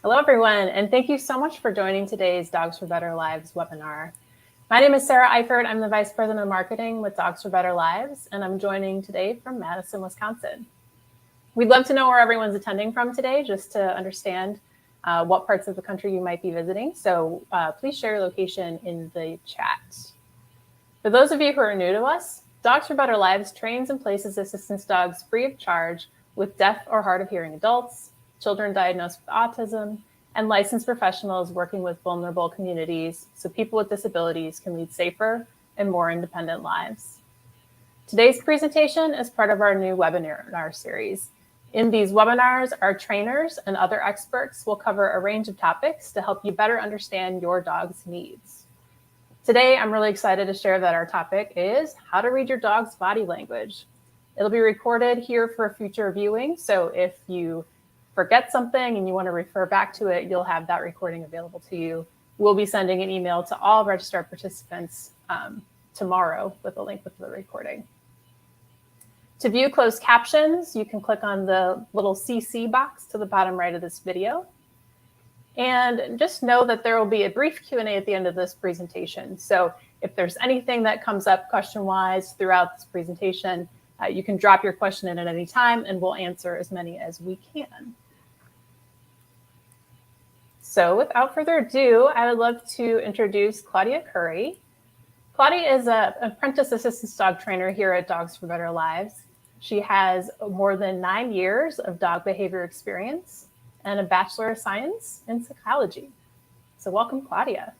Hello, everyone, and thank you so much for joining today's Dogs for Better Lives webinar. My name is Sarah Eifert. I'm the Vice President of Marketing with Dogs for Better Lives, and I'm joining today from Madison, Wisconsin. We'd love to know where everyone's attending from today, just to understand what parts of the country you might be visiting. So please share your location in the chat. For those of you who are new to us, Dogs for Better Lives trains and places assistance dogs free of charge with deaf or hard of hearing adults, children diagnosed with autism, and licensed professionals working with vulnerable communities so people with disabilities can lead safer and more independent lives. Today's presentation is part of our new webinar series. In these webinars, our trainers and other experts will cover a range of topics to help you better understand your dog's needs. Today, I'm really excited to share that our topic is how to read your dog's body language. It'll be recorded here for future viewing, so if you forget something and you want to refer back to it, you'll have that recording available to you. We'll be sending an email to all registered participants tomorrow with a link with the recording. To view closed captions, you can click on the little CC box to the bottom right of this video. And just know that there will be a brief Q&A at the end of this presentation. So if there's anything that comes up question-wise throughout this presentation, you can drop your question in at any time and we'll answer as many as we can. So without further ado, I would love to introduce Claudia Currie. Claudia is an Apprentice Assistance Dog Trainer here at Dogs for Better Lives. She has more than 9 years of dog behavior experience and a Bachelor of Science in Psychology. So welcome, Claudia.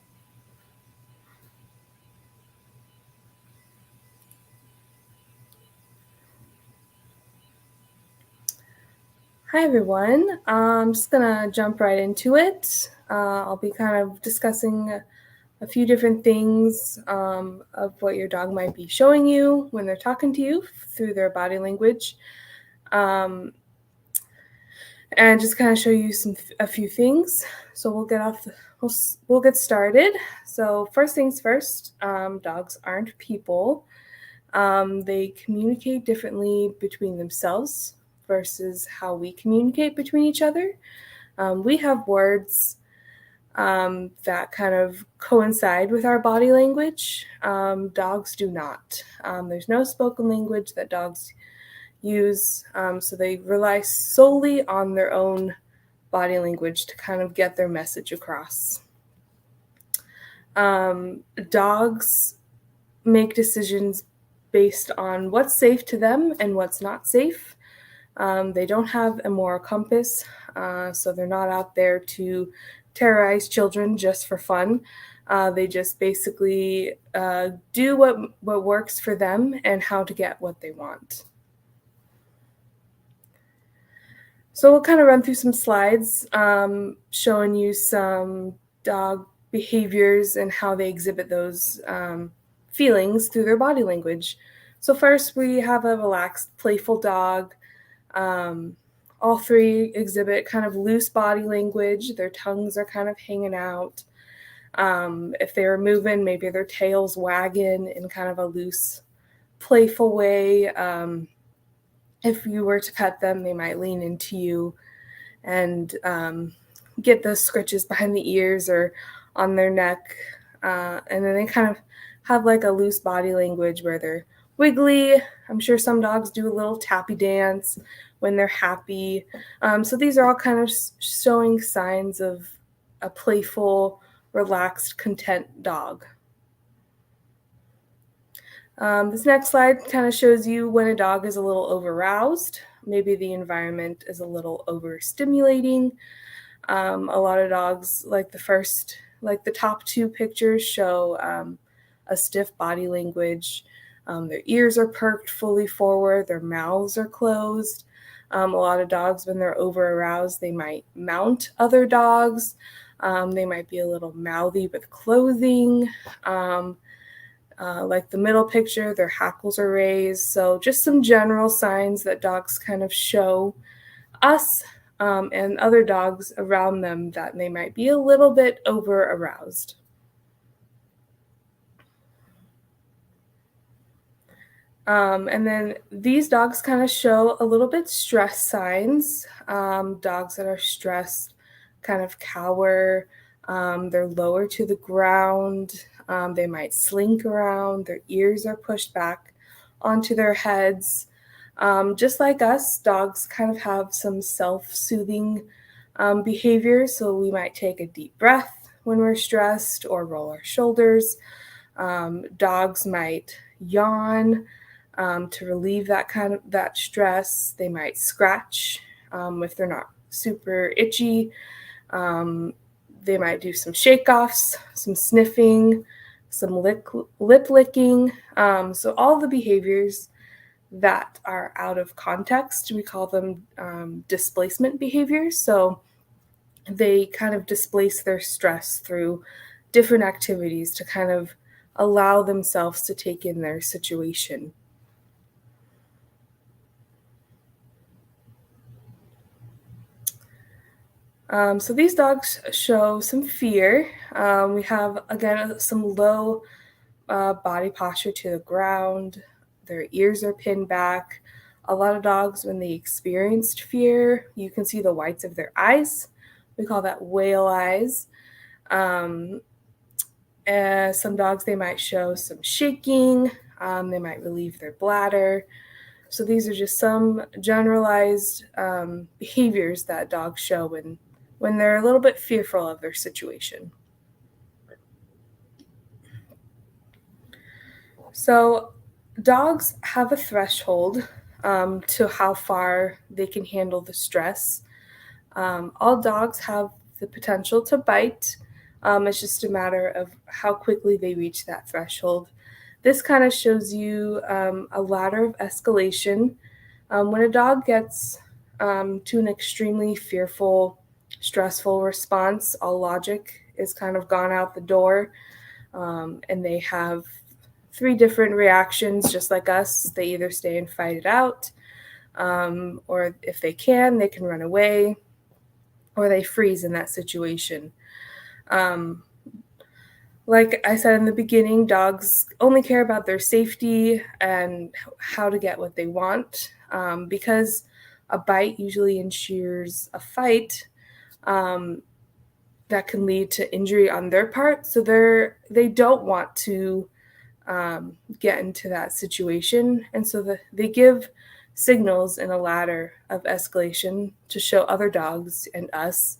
Hi, everyone. I'm just going to jump right into it. I'll be kind of discussing a few different things of what your dog might be showing you when they're talking to you through their body language. And just kind of show you a few things. So we'll get started. So first things first, dogs aren't people. They communicate differently between themselves versus how we communicate between each other. We have words that kind of coincide with our body language. Dogs do not. There's no spoken language that dogs use, so they rely solely on their own body language to kind of get their message across. Dogs make decisions based on what's safe to them and what's not safe. They don't have a moral compass, so they're not out there to terrorize children just for fun. They just basically do what works for them and how to get what they want. So we'll kind of run through some slides showing you some dog behaviors and how they exhibit those feelings through their body language. So first we have a relaxed, playful dog. All three exhibit kind of loose body language. Their tongues are kind of hanging out. If they're moving, maybe their tail's wagging in kind of a loose, playful way. If you were to pet them, they might lean into you and get those scritches behind the ears or on their neck. And then they kind of have like a loose body language where they're wiggly. I'm sure some dogs do a little tappy dance when they're happy. So these are all kind of showing signs of a playful, relaxed, content dog. This next slide kind of shows you when a dog is a little over-aroused. Maybe the environment is a little overstimulating. A lot of dogs, like the top two pictures, show a stiff body language. Their ears are perked fully forward. Their mouths are closed. A lot of dogs, when they're over-aroused, they might mount other dogs. They might be a little mouthy with clothing. Like the middle picture, their hackles are raised. So just some general signs that dogs kind of show us and other dogs around them that they might be a little bit over-aroused. And then these dogs kind of show a little bit stress signs. Dogs that are stressed kind of cower. They're lower to the ground. They might slink around. Their ears are pushed back onto their heads. Just like us, dogs kind of have some self-soothing behavior. So we might take a deep breath when we're stressed or roll our shoulders. Dogs might yawn to relieve that stress. They might scratch if they're not super itchy. They might do some shake-offs, some sniffing, some lip licking. So all the behaviors that are out of context, we call them displacement behaviors. So they kind of displace their stress through different activities to kind of allow themselves to take in their situation. So these dogs show some fear. We have, again, some low body posture to the ground. Their ears are pinned back. A lot of dogs, when they experienced fear, you can see the whites of their eyes. We call that whale eyes. Some dogs, they might show some shaking. They might relieve their bladder. So these are just some generalized behaviors that dogs show when they're a little bit fearful of their situation. So dogs have a threshold to how far they can handle the stress. All dogs have the potential to bite. It's just a matter of how quickly they reach that threshold. This kind of shows you a ladder of escalation. When a dog gets to an extremely fearful, stressful response, all logic is kind of gone out the door, and they have 3 different reactions, just like us. They either stay and fight it out, or if they can run away, or they freeze in that situation. Like I said in the beginning, dogs only care about their safety and how to get what they want, because a bite usually ensures a fight that can lead to injury on their part. So they don't want to get into that situation. And so they give signals in a ladder of escalation to show other dogs and us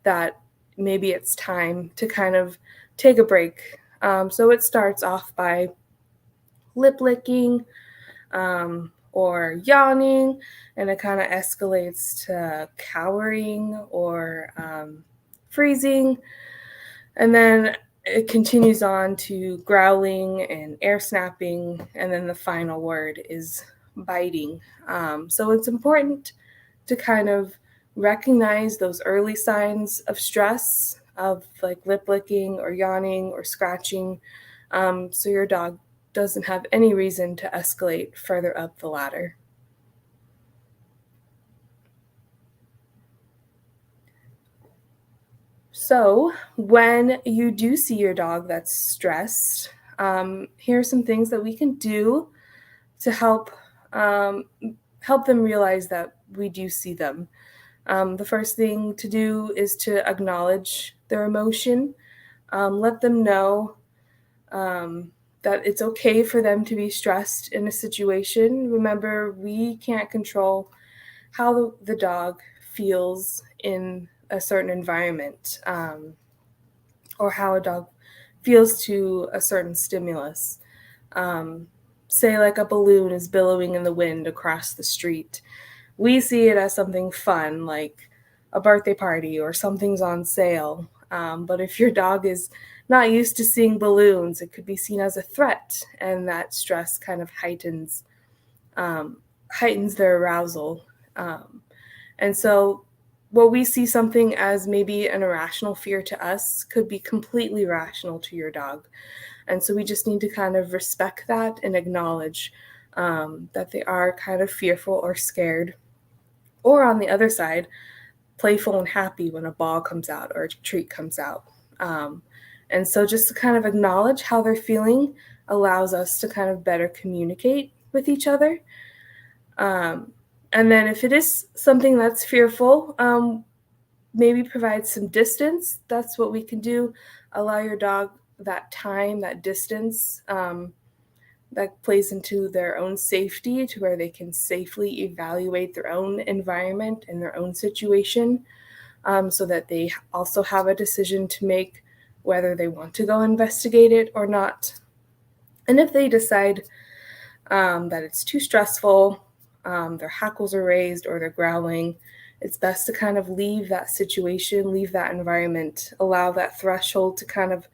that maybe it's time to kind of take a break. So it starts off by lip licking or yawning, and it kind of escalates to cowering or freezing. And then it continues on to growling and air snapping, and then the final word is biting. So it's important to kind of recognize those early signs of stress, of like lip licking or yawning or scratching, so your dog doesn't have any reason to escalate further up the ladder. So when you do see your dog that's stressed, here are some things that we can do to help them realize that we do see them. The first thing to do is to acknowledge their emotion. Let them know that it's okay for them to be stressed in a situation. Remember, we can't control how the dog feels in a certain environment, or how a dog feels to a certain stimulus. Say like a balloon is billowing in the wind across the street. We see it as something fun, like a birthday party or something's on sale. But if your dog is not used to seeing balloons, it could be seen as a threat, and that stress kind of heightens their arousal. And so what we see something as maybe an irrational fear to us could be completely rational to your dog. And so we just need to kind of respect that and acknowledge that they are kind of fearful or scared. Or on the other side, playful and happy when a ball comes out or a treat comes out. And so just to kind of acknowledge how they're feeling allows us to kind of better communicate with each other. And then if it is something that's fearful, maybe provide some distance. That's what we can do. Allow your dog that time, that distance, that plays into their own safety, to where they can safely evaluate their own environment and their own situation, so that they also have a decision to make whether they want to go investigate it or not. And if they decide that it's too stressful, their hackles are raised or they're growling, it's best to kind of leave that situation, leave that environment, allow that threshold to kind of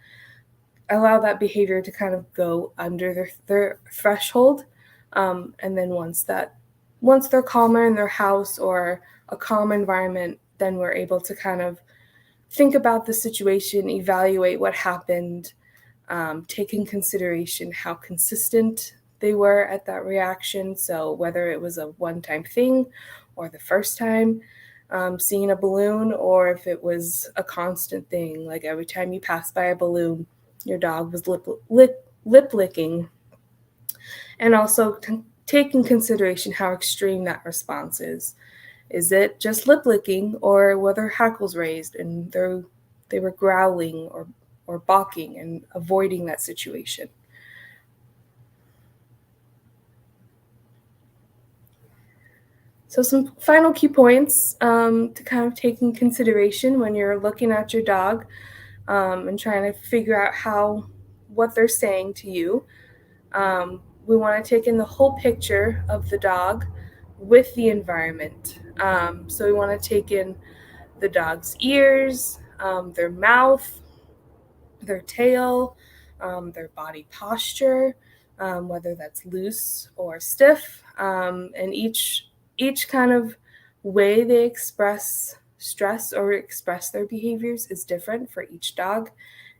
allow that behavior to kind of go under their threshold. And then once they're calmer in their house or a calm environment, then we're able to kind of think about the situation, evaluate what happened, take in consideration how consistent they were at that reaction. So whether it was a one-time thing or the first time seeing a balloon, or if it was a constant thing, like every time you pass by a balloon, your dog was lip licking. And also take in consideration how extreme that response is. Is it just lip licking, or were their hackles raised and they were growling or balking and avoiding that situation? So some final key points to kind of take in consideration when you're looking at your dog and trying to figure out what they're saying to you. We want to take in the whole picture of the dog with the environment. So we want to take in the dog's ears, their mouth, their tail, their body posture, whether that's loose or stiff, and each kind of way they express stress or express their behaviors is different for each dog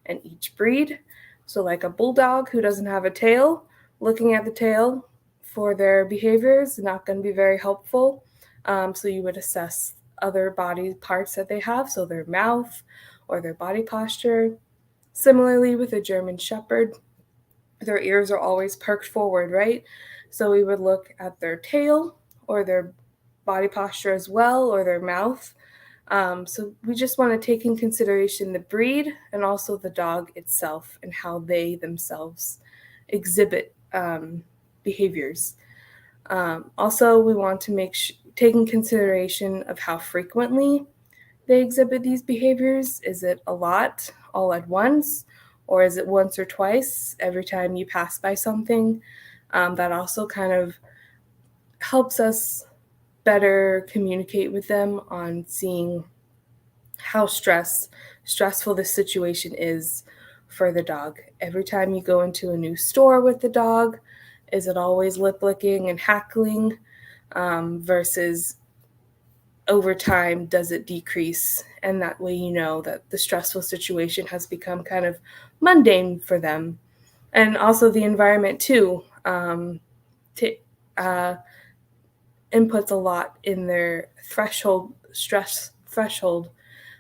and each breed. So like a bulldog who doesn't have a tail, looking at the tail for their behaviors is not going to be very helpful. So you would assess other body parts that they have, so their mouth or their body posture. Similarly with a German Shepherd, their ears are always perked forward, right? So we would look at their tail or their body posture as well, or their mouth. So we just want to take in consideration the breed and also the dog itself and how they themselves exhibit behaviors. Also, we want to take in consideration of how frequently they exhibit these behaviors. Is it a lot all at once, or is it once or twice every time you pass by something? That also kind of helps us better communicate with them on seeing how stressful this situation is for the dog. Every time you go into a new store with the dog, is it always lip licking and hackling, versus over time, does it decrease? And that way you know that the stressful situation has become kind of mundane for them. And also the environment too inputs a lot in their stress threshold.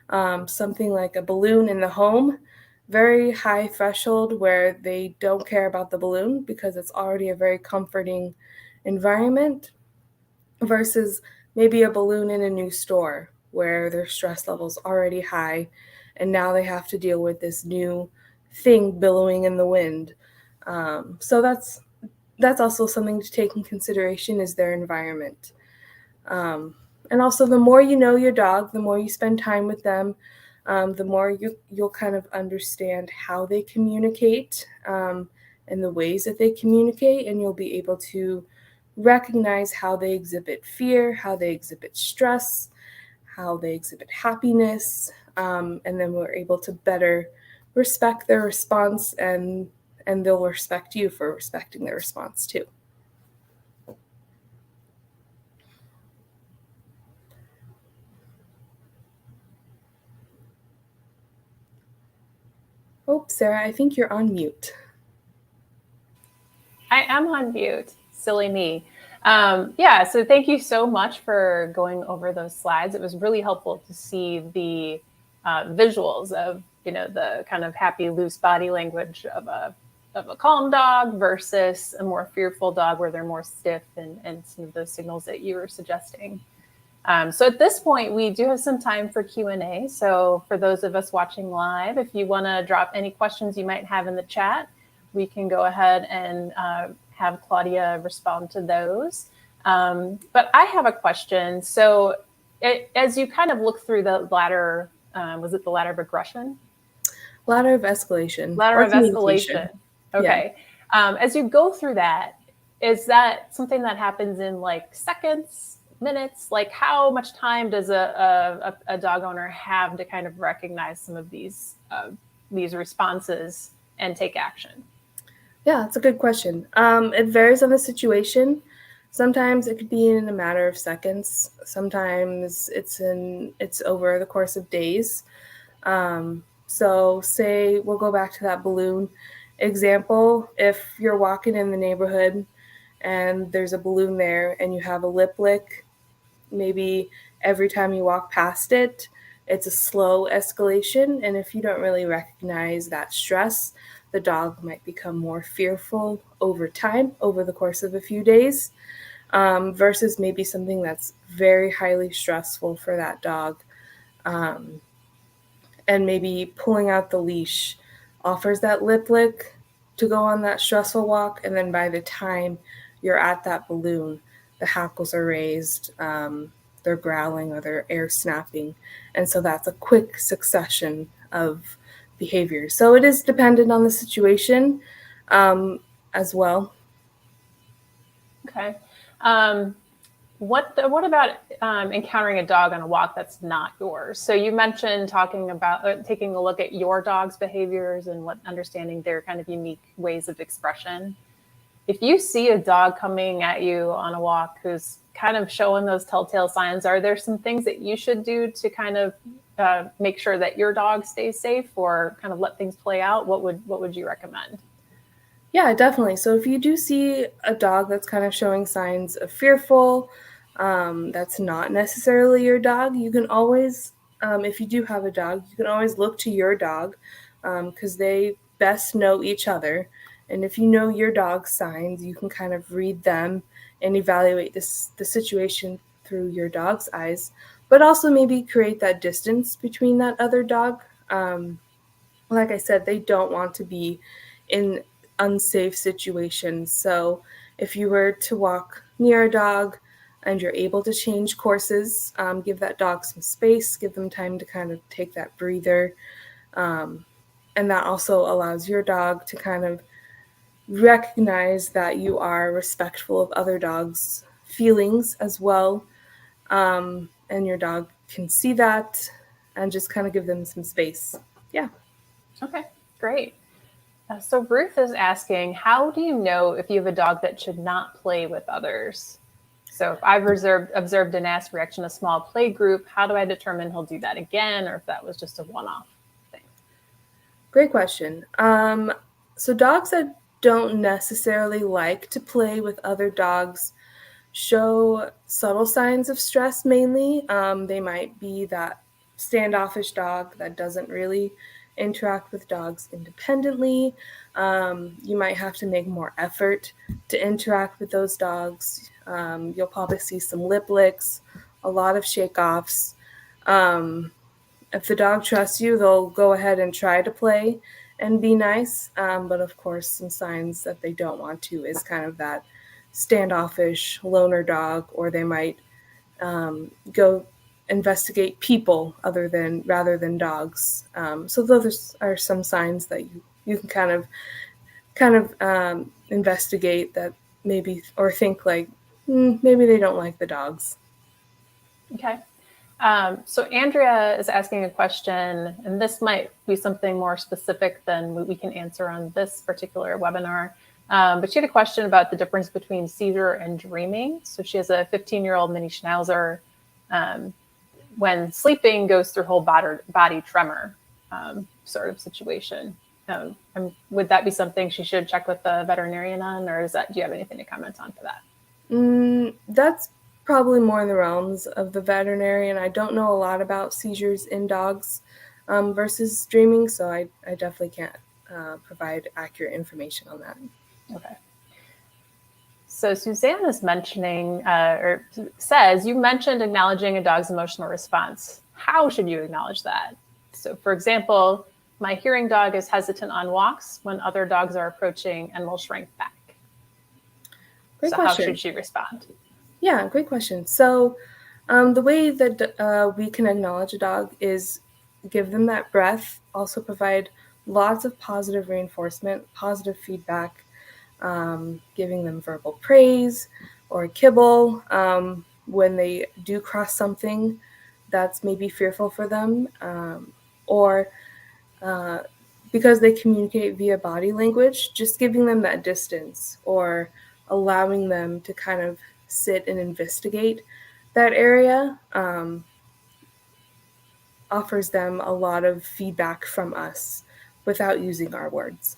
Something like a balloon in the home, very high threshold where they don't care about the balloon because it's already a very comforting environment, versus maybe a balloon in a new store where their stress level's already high and now they have to deal with this new thing billowing in the wind. So that's also something to take in consideration, is their environment. And also, the more you know your dog, the more you spend time with them, the more you'll kind of understand how they communicate, and the ways that they communicate, and you'll be able to recognize how they exhibit fear, how they exhibit stress, how they exhibit happiness, and then we're able to better respect their response, and they'll respect you for respecting their response too. Oh, Sarah, I think you're on mute. I am on mute. Silly me. Yeah, so thank you so much for going over those slides. It was really helpful to see the visuals of, the kind of happy, loose body language of a calm dog versus a more fearful dog where they're more stiff, and some of those signals that you were suggesting. So at this point, we do have some time for Q&A. So for those of us watching live, if you want to drop any questions you might have in the chat, we can go ahead and have Claudia respond to those. But I have a question. So as you kind of look through the ladder, was it the ladder of regression? Ladder of escalation. Ladder Or of escalation. Okay. Yeah. As you go through that, is that something that happens in like seconds, minutes? Like how much time does a dog owner have to kind of recognize some of these responses and take action? Yeah, that's a good question. It varies on the situation. Sometimes it could be in a matter of seconds. Sometimes it's over the course of days. So say we'll go back to that balloon example. If you're walking in the neighborhood and there's a balloon there and you have a lip lick, maybe every time you walk past it, it's a slow escalation. And if you don't really recognize that stress, the dog might become more fearful over time, over the course of a few days, versus maybe something that's very highly stressful for that dog. And maybe pulling out the leash offers that lip lick to go on that stressful walk. And then by the time you're at that balloon, the hackles are raised, they're growling or they're air snapping. And so that's a quick succession of behaviors. So it is dependent on the situation as well. Okay. What about encountering a dog on a walk that's not yours? So you mentioned talking about taking a look at your dog's behaviors and understanding their kind of unique ways of expression. If you see a dog coming at you on a walk who's kind of showing those telltale signs, are there some things that you should do to kind of make sure that your dog stays safe, or kind of let things play out? What would you recommend? Yeah, definitely. So if you do see a dog that's kind of showing signs of fearful, that's not necessarily your dog, you can always, if you do have a dog, you can always look to your dog because they best know each other. And if you know your dog's signs, you can kind of read them and evaluate the situation through your dog's eyes, but also maybe create that distance between that other dog. Like I said, they don't want to be in unsafe situations. So if you were to walk near a dog and you're able to change courses, give that dog some space, give them time to kind of take that breather. And that also allows your dog to kind of recognize that you are respectful of other dogs' feelings as well. And your dog can see that and just kind of give them some space. Yeah. Okay, great. So Ruth is asking, how do you know if you have a dog that should not play with others? So if I've observed a nasty reaction, a small play group, how do I determine he'll do that again, or if that was just a one-off thing? Great question. So dogs that don't necessarily like to play with other dogs show subtle signs of stress mainly. They might be that standoffish dog that doesn't really interact with dogs independently. You might have to make more effort to interact with those dogs. You'll probably see some lip licks, a lot of shake-offs. If the dog trusts you, they'll go ahead and try to play and be nice. But of course, some signs that they don't want to is kind of that standoffish loner dog, or they might go investigate people rather than dogs. So those are some signs that you can kind of investigate that maybe, or think like maybe they don't like the dogs. Okay. So Andrea is asking a question, and this might be something more specific than we can answer on this particular webinar. But she had a question about the difference between seizure and dreaming. So she has a 15-year-old mini Schnauzer. When sleeping, goes through whole body tremor sort of situation. Would that be something she should check with the veterinarian on, or do you have anything to comment on for that? That's probably more in the realms of the veterinarian. I don't know a lot about seizures in dogs versus dreaming, so I definitely can't provide accurate information on that. Okay. So Suzanne is mentioning, or says, you mentioned acknowledging a dog's emotional response. How should you acknowledge that? So for example, my hearing dog is hesitant on walks when other dogs are approaching and will shrink back. Great So question. how should she respond? Yeah, great question. So the way that we can acknowledge a dog is give them that breath, also provide lots of positive reinforcement, positive feedback, giving them verbal praise or kibble when they do cross something that's maybe fearful for them, or because they communicate via body language, just giving them that distance or allowing them to kind of sit and investigate that area offers them a lot of feedback from us without using our words.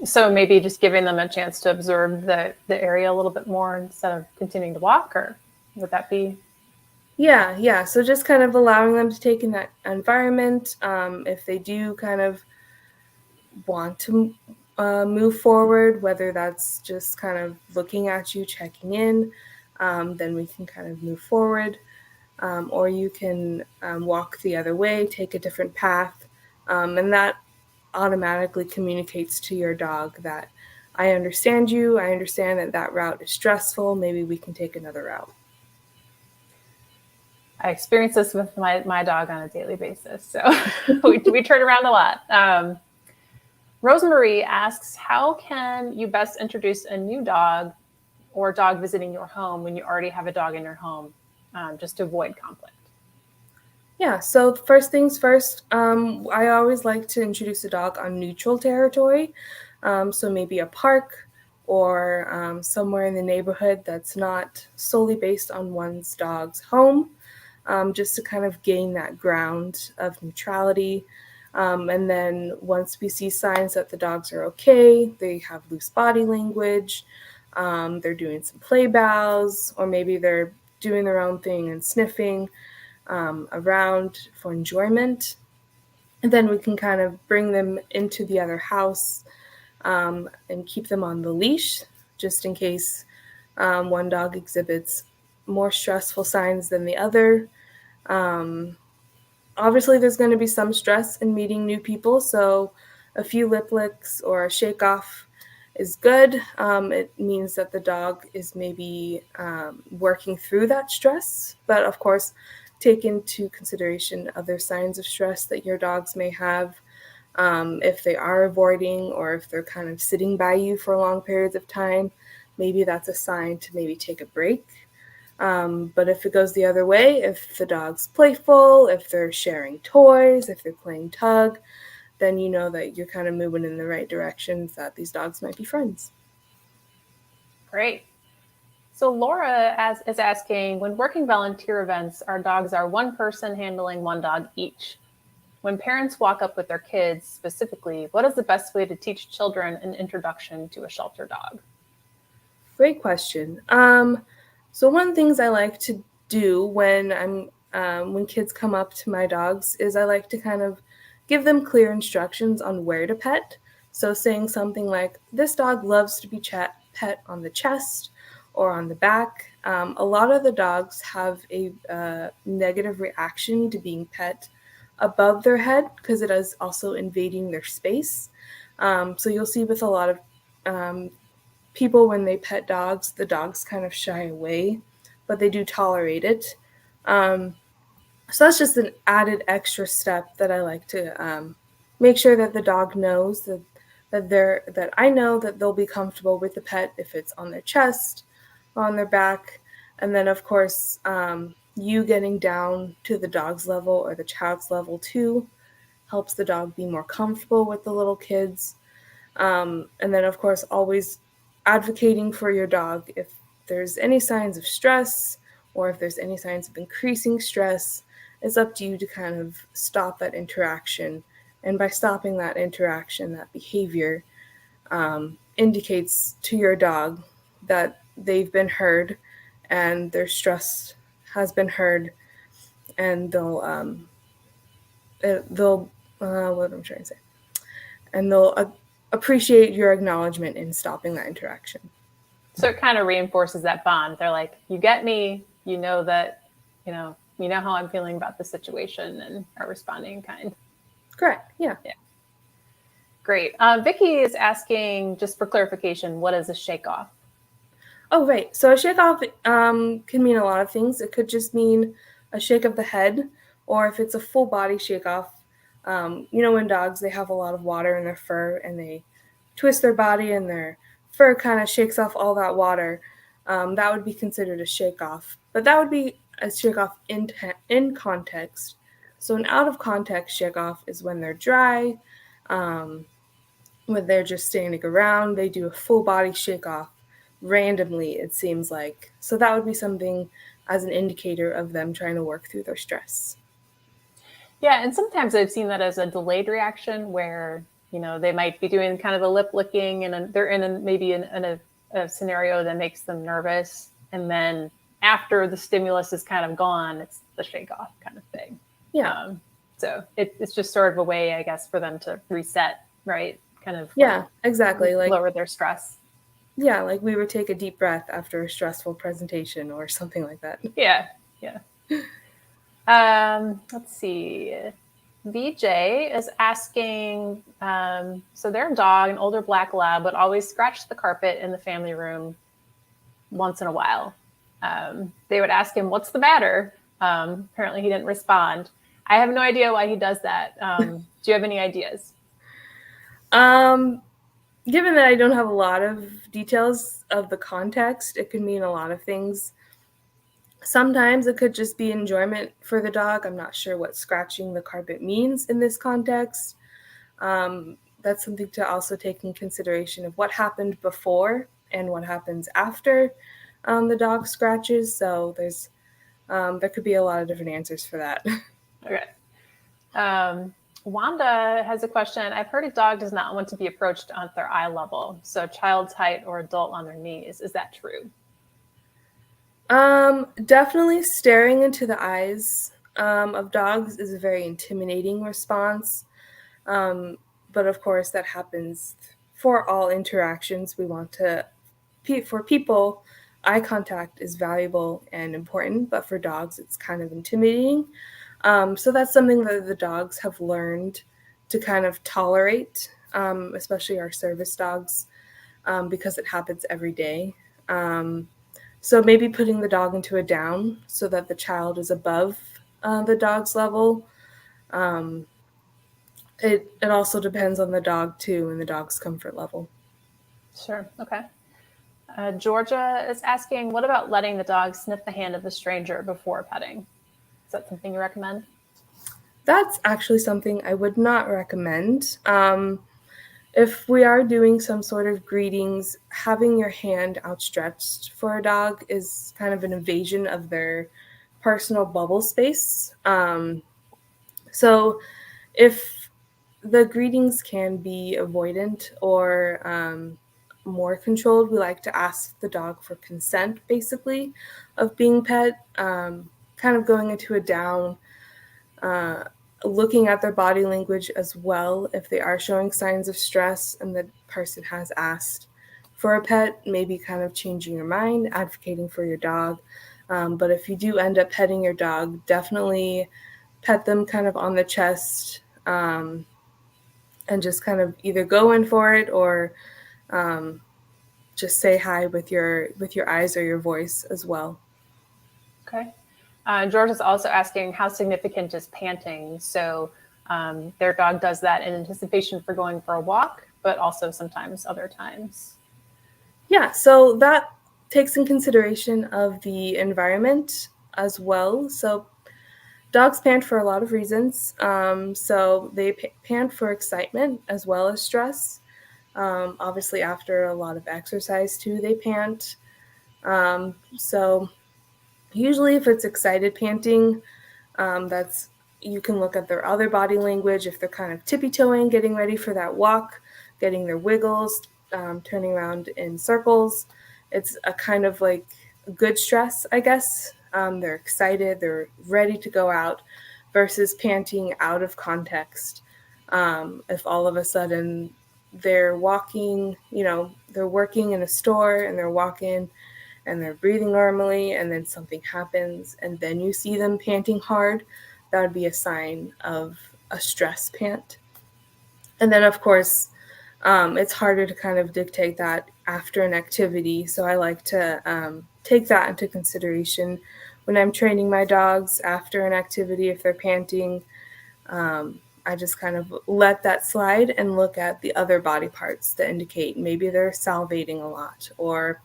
So maybe just giving them a chance to observe the area a little bit more instead of continuing to walk, or would that be? Yeah. So just kind of allowing them to take in that environment. If they do kind of want to move forward, whether that's just kind of looking at you, checking in, then we can kind of move forward. Or you can walk the other way, take a different path, and that automatically communicates to your dog that I understand you, I understand that that route is stressful, maybe we can take another route. I experience this with my dog on a daily basis. So we turn around a lot. Rosemarie asks, how can you best introduce a new dog or dog visiting your home when you already have a dog in your home, just to avoid conflict? Yeah, so first things first, I always like to introduce a dog on neutral territory. So maybe a park or somewhere in the neighborhood that's not solely based on one's dog's home, just to kind of gain that ground of neutrality. And then once we see signs that the dogs are okay, they have loose body language, they're doing some play bows, or maybe they're doing their own thing and sniffing around for enjoyment. And then we can kind of bring them into the other house and keep them on the leash, just in case one dog exhibits more stressful signs than the other. Obviously, there's going to be some stress in meeting new people, so a few lip licks or a shake off is good. It means that the dog is maybe working through that stress, but of course, take into consideration other signs of stress that your dogs may have. If they are avoiding or if they're kind of sitting by you for long periods of time, maybe that's a sign to maybe take a break. But if it goes the other way, if the dog's playful, if they're sharing toys, if they're playing tug, then you know that you're kind of moving in the right directions, that these dogs might be friends. Great. So Laura is asking, when working volunteer events, our dogs are one person handling one dog each. When parents walk up with their kids specifically, what is the best way to teach children an introduction to a shelter dog? Great question. So one of the things I like to do when kids come up to my dogs is I like to kind of give them clear instructions on where to pet. So saying something like, "This dog loves to be pet on the chest or on the back." A lot of the dogs have a negative reaction to being pet above their head because it is also invading their space. So you'll see with a lot of people, when they pet dogs, the dogs kind of shy away, but they do tolerate it. So that's just an added extra step that I like to make sure that the dog knows that I know that they'll be comfortable with the pet if it's on their chest, on their back, and then of course you getting down to the dog's level or the child's level too helps the dog be more comfortable with the little kids. And then, of course, always advocating for your dog if there's any signs of stress or if there's any signs of increasing stress. It's up to you to kind of stop that interaction. And by stopping that interaction, that behavior indicates to your dog that they've been heard and their stress has been heard, and they'll what am I trying to say? And they'll appreciate your acknowledgement in stopping that interaction. So it kind of reinforces that bond. They're like, you get me, you know that, you know how I'm feeling about the situation and are responding in kind. Correct. Yeah. Great. Vicky is asking, just for clarification, what is a shake off? Oh, right. So a shake off can mean a lot of things. It could just mean a shake of the head, or if it's a full body shake off, when dogs, they have a lot of water in their fur and they twist their body and their fur kind of shakes off all that water. That would be considered a shake off. But that would be a shake off in context. So an out of context shake off is when they're dry, when they're just standing around, they do a full body shake off randomly, it seems like. So that would be something as an indicator of them trying to work through their stress. Yeah, and sometimes I've seen that as a delayed reaction where, they might be doing kind of the lip licking and they're maybe in a scenario that makes them nervous. And then after the stimulus is kind of gone, it's the shake off kind of thing. Yeah. So it's just sort of a way, I guess, for them to reset, right? Kind of exactly. Like lower their stress. Yeah, like we would take a deep breath after a stressful presentation or something like that. Yeah. Let's see. VJ is asking, so their dog, an older black lab, would always scratch the carpet in the family room once in a while. They would ask him, what's the matter? Apparently he didn't respond. I have no idea why he does that. Do you have any ideas? Given that I don't have a lot of details of the context, it could mean a lot of things. Sometimes it could just be enjoyment for the dog. I'm not sure what scratching the carpet means in this context. That's something to also take in consideration of what happened before and what happens after the dog scratches. So there could be a lot of different answers for that. Okay. Wanda has a question. I've heard a dog does not want to be approached at their eye level, so child's height or adult on their knees. Is that true? Definitely staring into the eyes of dogs is a very intimidating response. But of course, that happens for all interactions. For people, eye contact is valuable and important, but for dogs, it's kind of intimidating. So that's something that the dogs have learned to kind of tolerate, especially our service dogs, because it happens every day. So maybe putting the dog into a down so that the child is above the dog's level. It also depends on the dog too and the dog's comfort level. Sure. Okay. Georgia is asking, what about letting the dog sniff the hand of a stranger before petting? Is that something you recommend? That's actually something I would not recommend. If we are doing some sort of greetings, having your hand outstretched for a dog is kind of an invasion of their personal bubble space. So if the greetings can be avoidant or more controlled, we like to ask the dog for consent, basically, of being pet, kind of going into a down, looking at their body language as well. If they are showing signs of stress and the person has asked for a pet, maybe kind of changing your mind, advocating for your dog. But if you do end up petting your dog, definitely pet them kind of on the chest and just kind of either go in for it or just say hi with your eyes or your voice as well. Okay. George is also asking, how significant is panting? So their dog does that in anticipation for going for a walk, but also sometimes other times. Yeah, so that takes in consideration of the environment as well. So dogs pant for a lot of reasons. So they pant for excitement as well as stress. Obviously, after a lot of exercise too, they pant. So usually if it's excited panting, you can look at their other body language. If they're kind of tippy-toeing, getting ready for that walk, getting their wiggles, turning around in circles, it's a kind of like good stress, I guess. They're excited, they're ready to go out, versus panting out of context. If all of a sudden they're walking, they're working in a store and they're walking and they're breathing normally, and then something happens, and then you see them panting hard, that would be a sign of a stress pant. And then, of course, it's harder to kind of dictate that after an activity. So I like to take that into consideration when I'm training my dogs after an activity. If they're panting, I just kind of let that slide and look at the other body parts that indicate maybe they're salivating a lot, or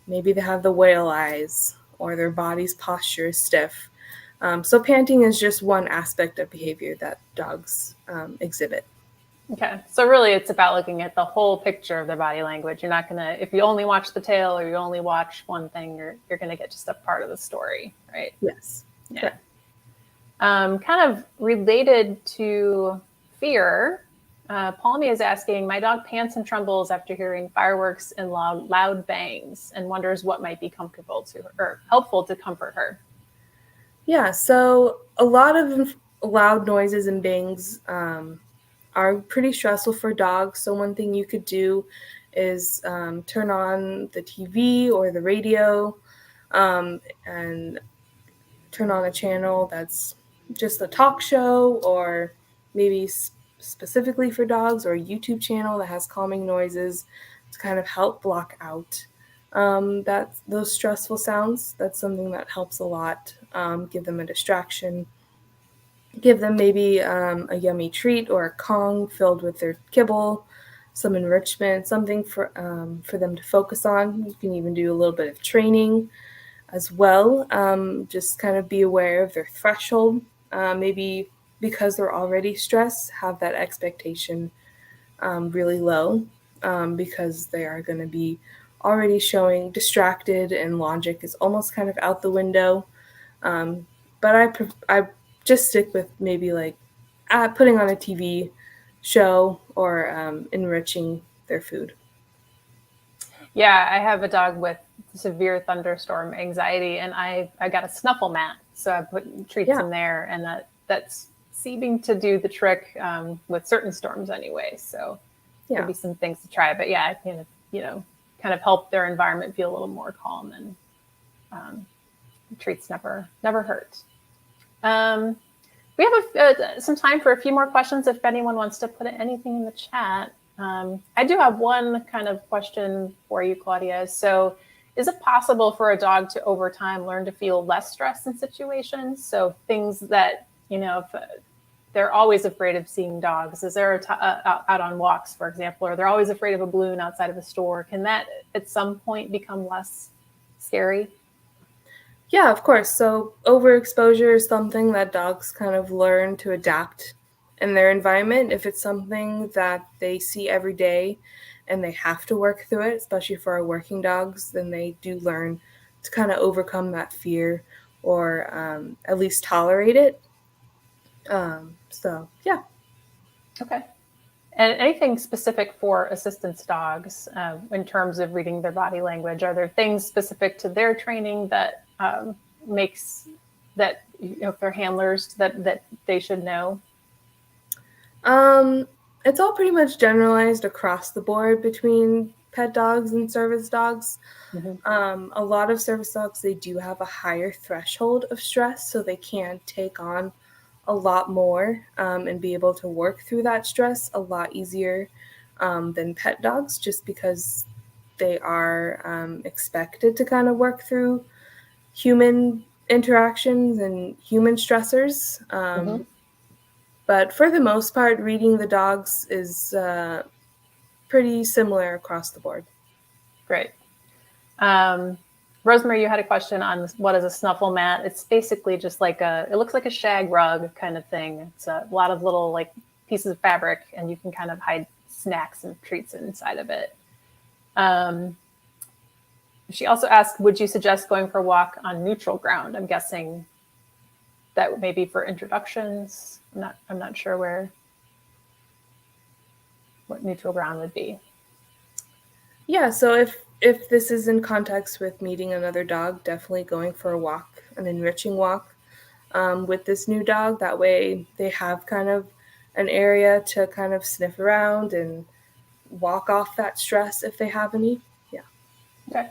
maybe they have the whale eyes, or their body's posture is stiff. So panting is just one aspect of behavior that dogs exhibit. Okay. So really it's about looking at the whole picture of their body language. You're not going to, if you only watch the tail or you only watch one thing, you're going to get just a part of the story, right? Yes. Yeah. Correct. Kind of related to fear, Palmy is asking, my dog pants and trembles after hearing fireworks and loud bangs and wonders what might be comfortable to her or helpful to comfort her. Yeah, so a lot of loud noises and bangs are pretty stressful for dogs. So one thing you could do is turn on the TV or the radio and turn on a channel that's just a talk show, or maybe specifically for dogs, or a YouTube channel that has calming noises to kind of help block out those stressful sounds. That's something that helps a lot. Give them a distraction. Give them maybe a yummy treat or a Kong filled with their kibble, some enrichment, something for them to focus on. You can even do a little bit of training as well. Just kind of be aware of their threshold. Maybe because they're already stressed, have that expectation really low, because they are going to be already showing distracted and logic is almost kind of out the window. But I just stick with maybe like putting on a TV show or enriching their food. Yeah, I have a dog with severe thunderstorm anxiety, and I got a snuffle mat, so I put treats in there, and that's seeming to do the trick with certain storms anyway. So there'd be some things to try, but yeah, kind of kind of help their environment feel a little more calm, and treats never hurt. We have some time for a few more questions if anyone wants to put anything in the chat. I do have one kind of question for you, Claudia. So is it possible for a dog to, over time, learn to feel less stress in situations? So things that, if they're always afraid of seeing dogs, is there out on walks, for example, or they're always afraid of a balloon outside of a store, can that at some point become less scary? Yeah, of course. So overexposure is something that dogs kind of learn to adapt in their environment. If it's something that they see every day and they have to work through it, especially for our working dogs, then they do learn to kind of overcome that fear, or at least tolerate it. So, yeah. Okay. And anything specific for assistance dogs in terms of reading their body language? Are there things specific to their training that makes that, if they're handlers, that they should know? It's all pretty much generalized across the board between pet dogs and service dogs. Mm-hmm. A lot of service dogs, they do have a higher threshold of stress, so they can take on a lot more and be able to work through that stress a lot easier than pet dogs, just because they are expected to kind of work through human interactions and human stressors. Mm-hmm. But for the most part, reading the dogs is pretty similar across the board. Great. Rosemary, you had a question on what is a snuffle mat. It's basically just like it looks like a shag rug kind of thing. It's a lot of little like pieces of fabric, and you can kind of hide snacks and treats inside of it. She also asked, would you suggest going for a walk on neutral ground? I'm guessing that may be for introductions. I'm not sure what neutral ground would be. Yeah, so if this is in context with meeting another dog, definitely going for a walk, an enriching walk with this new dog. That way they have kind of an area to kind of sniff around and walk off that stress if they have any. Yeah. Okay.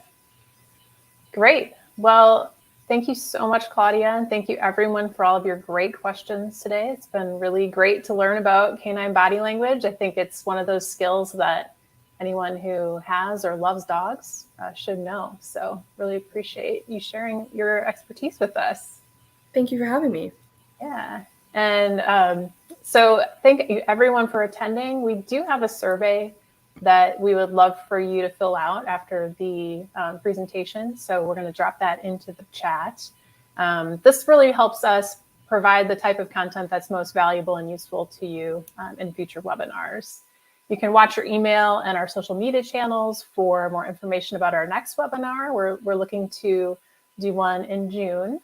Great. Well, thank you so much, Claudia. And thank you everyone for all of your great questions today. It's been really great to learn about canine body language. I think it's one of those skills that anyone who has or loves dogs should know. So really appreciate you sharing your expertise with us. Thank you for having me. Yeah. And so thank you everyone for attending. We do have a survey that we would love for you to fill out after the presentation. So we're going to drop that into the chat. This really helps us provide the type of content that's most valuable and useful to you in future webinars. You can watch your email and our social media channels for more information about our next webinar. We're looking to do one in June.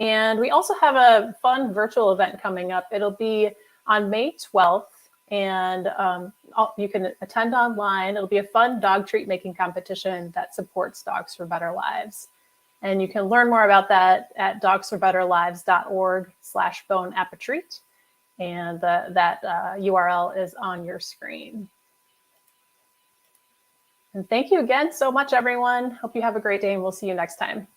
And we also have a fun virtual event coming up. It'll be on May 12th, and you can attend online. It'll be a fun dog treat making competition that supports Dogs for Better Lives. And you can learn more about that at dogsforbetterlives.org/boneapatreat. And that URL is on your screen. And thank you again so much, everyone. Hope you have a great day, and we'll see you next time.